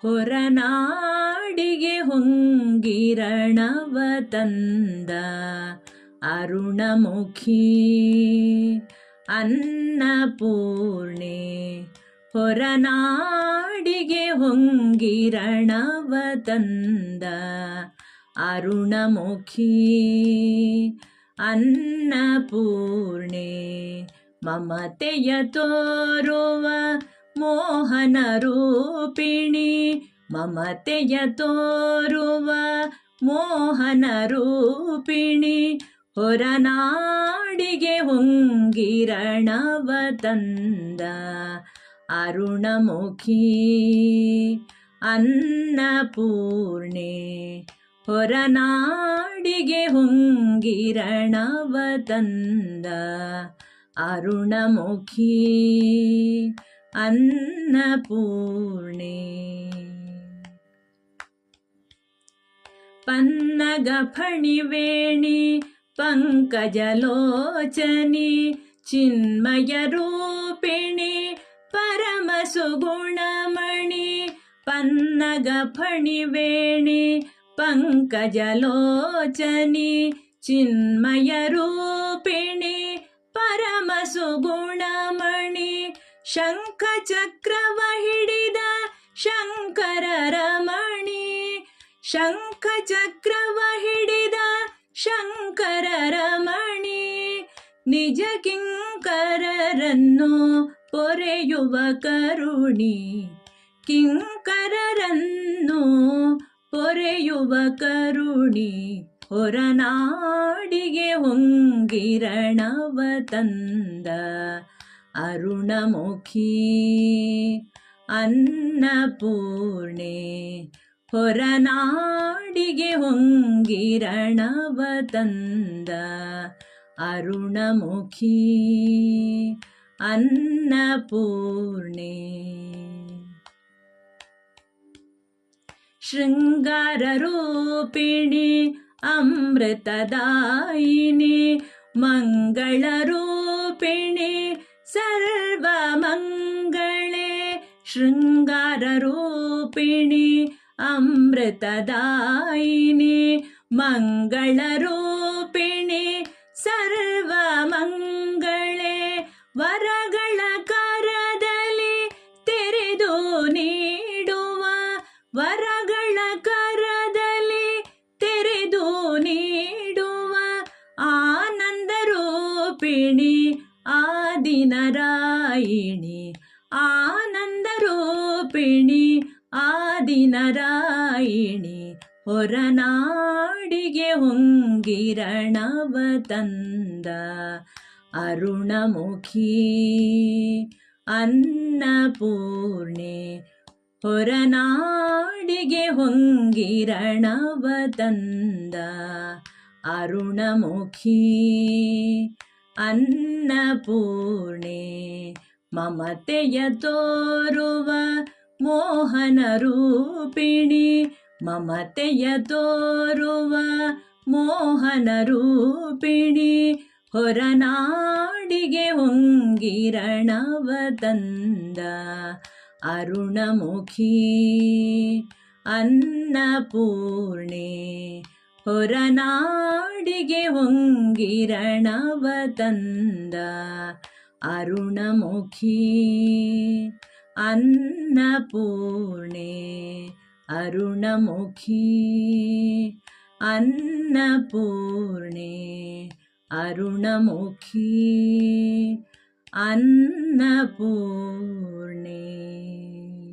ಹೊರನಾಡಿಗೆ ಹೊಂಗಿರಣವ ತಂದ ಅರುಣಮುಖಿ ಅನ್ನಪೂರ್ಣೆ. ಹೊರನಾಡಿಗೆ ಹೊಂಗಿರಣವ ತಂದ ಅರುಣಮುಖಿ ಅನ್ನಪೂರ್ಣೆ. ಮಮತೆಯ ತೋರುವ ಮೋಹನ ರೂಪಿಣಿ, ಮಮತೆಯ ತೋರುವ ಮೋಹನ ರೂಪಿಣಿ. ಹೊರನಾಡಿಗೆ ಹೊಂಗಿರಣವ ತಂದ ಅರುಣಮುಖಿ ಅನ್ನಪೂರ್ಣೆ. ಹೊರನಾಡಿಗೆ ಹೊಂಗಿರಣವ ತಂದ ಅರುಣಮುಖಿ ಅನ್ನಪೂರ್ಣೆ. ಪನ್ನಗ ಫಣಿವೇಣಿ ಪಂಕಜಲೋಚನಿ, ಚಿನ್ಮಯ ರೂಪಿಣಿ ಪರಮ ಸುಗುಣಮಣಿ. ಪನ್ನಗ ಫಣಿವೇಣಿ ಪಂಕಜಲೋಚನಿ, ಚಿನ್ಮಯ ರೂಪಿಣಿ ಪರಮ ಸುಗುಣಮಣಿ. ಶಂಖ ಚಕ್ರವ ಹಿಡಿದ ಶಂಕರ ರಮಣಿ, ಶಂಖ ಚಕ್ರವ ಹಿಡಿದ ಶಂಕರ ರಮಣಿ. ನಿಜ ಕಿಂಕರರನ್ನು ಪೊರೆಯುವ ಕರುಣಿ, ಕಿಂಕರರನ್ನು ಪೊರೆಯುವ ಕರುಣಿ. ಹೊರನಾಡಿಗೆ ಹೊಂಗಿರಣವ ತಂದ ಅರುಣಮುಖಿ ಅನ್ನಪೂರ್ಣೆ. ಹೊರನಾಡಿಗೆ ಹೊಂಗಿರಣವ ತಂದ ಅರುಣಮುಖಿ ಅನ್ನಪೂರ್ಣೆ. ಶೃಂಗಾರ ರೂಪಿಣಿ ಅಮೃತದಾಯಿನಿ, ಮಂಗಳ ರೂಪಿಣಿ ಸರ್ವಮಂಗಳೇ. ಶೃಂಗಾರ ರೂಪಿಣಿ ಅಮೃತದಾಯಿನಿ, ಮಂಗಳ ರೂಪಿಣಿ ಸರ್ವಮಂಗಳೇ. ವರಗಳ ಕರದಲ್ಲಿ ತೆರೆದು ನೀಡುವ, ವರಗಳ ಕರದಲ್ಲಿ ತೆರೆದು ನೀಡುವ ಆನಂದ ರೂಪಿಣಿ ಆದಿನಾರಾಯಣಿ. ಆನಂದ ರೂಪಿಣಿ ಆದಿನಾರಾಯಣಿ. ಹೊರನಾಡಿಗೆ ಹೊಂಗಿರಣವ ತಂದ ಅರುಣಮುಖಿ ಅನ್ನಪೂರ್ಣೆ. ಹೊರನಾಡಿಗೆ ಹೊಂಗಿರಣವ ತಂದ ಅರುಣಮುಖಿ ಅನ್ನಪೂರ್ಣೆ. ಮಮತೆಯ ತೋರುವ ಮೋಹನ ರೂಪಿಣಿ, ಮಮತೆಯ ತೋರುವ ಮೋಹನ ರೂಪಿಣಿ. ಹೊರನಾಡಿಗೆ ಹೊಂಗಿರಣವ ತಂದ ಅರುಣಮುಖಿ ಅನ್ನಪೂರ್ಣೆ. ಹೊರನಾಡಿಗೆ ಹೊಂಗಿರಣವ ತಂದ ಅರುಣಮುಖಿ ಅನ್ನಪೂರ್ಣೆ. ಅರುಣಮುಖಿ ಅನ್ನಪೂರ್ಣೆ. ಅರುಣಮುಖಿ ಅನ್ನಪೂರ್ಣೆ.